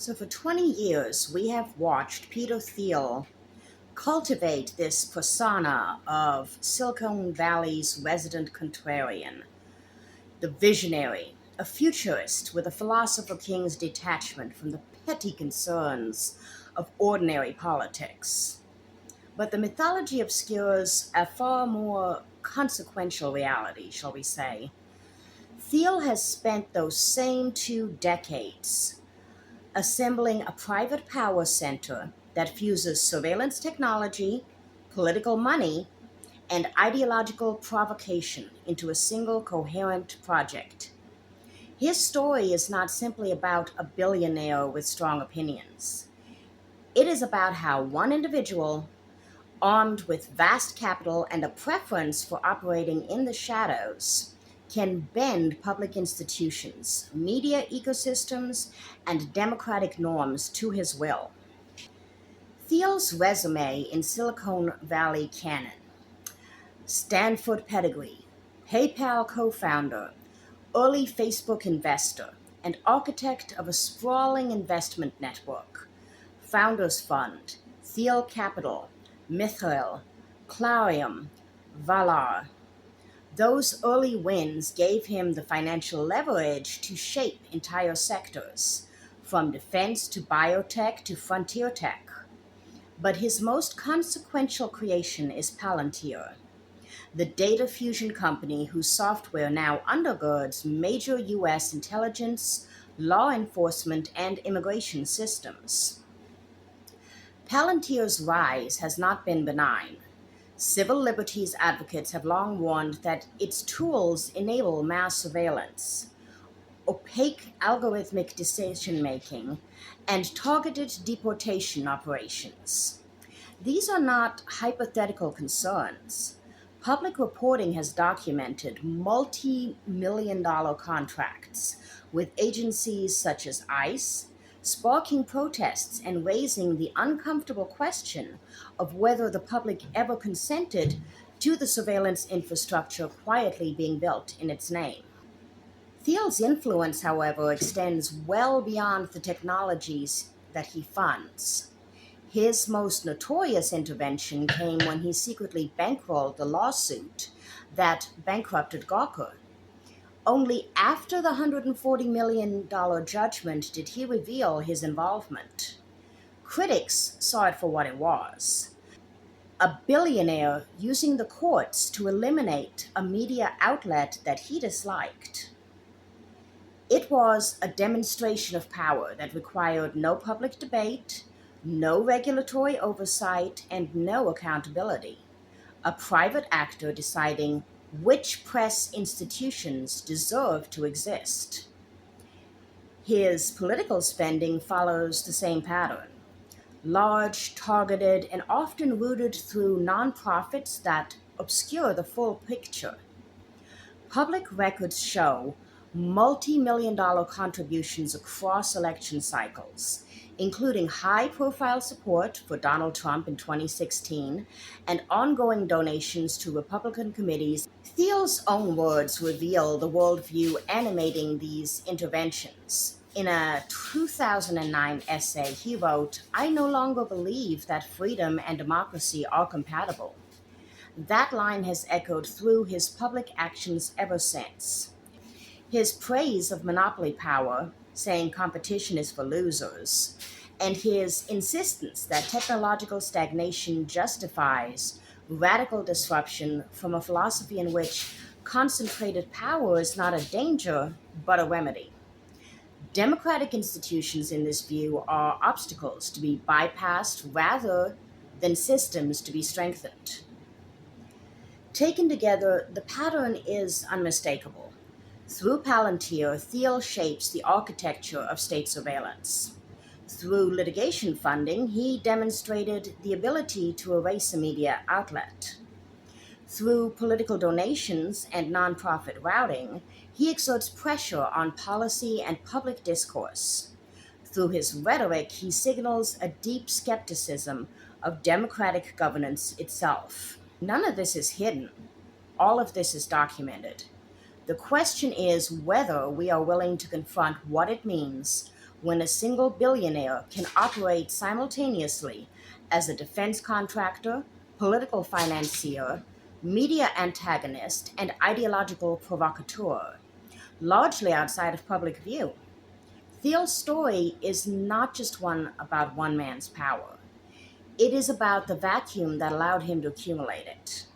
So, for 20 years, we have watched Peter Thiel cultivate this persona of Silicon Valley's resident contrarian, the visionary, a futurist with a philosopher king's detachment from the petty concerns of ordinary politics. But the mythology obscures a far more consequential reality, shall we say. Thiel has spent those same 2 decades assembling a private power center that fuses surveillance technology, political money, and ideological provocation into a single coherent project. His story is not simply about a billionaire with strong opinions. It is about how one individual, armed with vast capital and a preference for operating in the shadows, can bend public institutions, media ecosystems, and democratic norms to his will. Thiel's resume in Silicon Valley canon: Stanford pedigree, PayPal co founder, early Facebook investor, and architect of a sprawling investment network, Founders Fund, Thiel Capital, Mithril, Clarium, Valar. Those early wins gave him the financial leverage to shape entire sectors, from defense to biotech to frontier tech. But his most consequential creation is Palantir, the data fusion company whose software now undergirds major U.S. intelligence, law enforcement, and immigration systems. Palantir's rise has not been benign. Civil liberties advocates have long warned that its tools enable mass surveillance, opaque algorithmic decision making, and targeted deportation operations. These are not hypothetical concerns. Public reporting has documented multi-million dollar contracts with agencies such as ICE, sparking protests and raising the uncomfortable question of whether the public ever consented to the surveillance infrastructure quietly being built in its name. Thiel's influence, however, extends well beyond the technologies that he funds. His most notorious intervention came when he secretly bankrolled the lawsuit that bankrupted Gawker. Only after the $140 million judgment did he reveal his involvement. Critics saw it for what it was: a billionaire using the courts to eliminate a media outlet that he disliked. It was a demonstration of power that required no public debate, no regulatory oversight, and no accountability. A private actor deciding which press institutions deserve to exist. His political spending follows the same pattern: large, targeted, and often rooted through nonprofits that obscure the full picture. Public records show multi-million dollar contributions across election cycles, including high-profile support for Donald Trump in 2016 and ongoing donations to Republican committees. Thiel's own words reveal the worldview animating these interventions. In a 2009 essay, he wrote, "I no longer believe that freedom and democracy are compatible." That line has echoed through his public actions ever since. His praise of monopoly power, saying competition is for losers, and his insistence that technological stagnation justifies radical disruption from a philosophy in which concentrated power is not a danger but a remedy. Democratic institutions, in this view, are obstacles to be bypassed rather than systems to be strengthened. Taken together, the pattern is unmistakable. Through Palantir, Thiel shapes the architecture of state surveillance. Through litigation funding, he demonstrated the ability to erase a media outlet. Through political donations and nonprofit routing, he exerts pressure on policy and public discourse. Through his rhetoric, he signals a deep skepticism of democratic governance itself. None of this is hidden. All of this is documented. The question is whether we are willing to confront what it means when a single billionaire can operate simultaneously as a defense contractor, political financier, media antagonist, and ideological provocateur, largely outside of public view. Thiel's story is not just one about one man's power. It is about the vacuum that allowed him to accumulate it.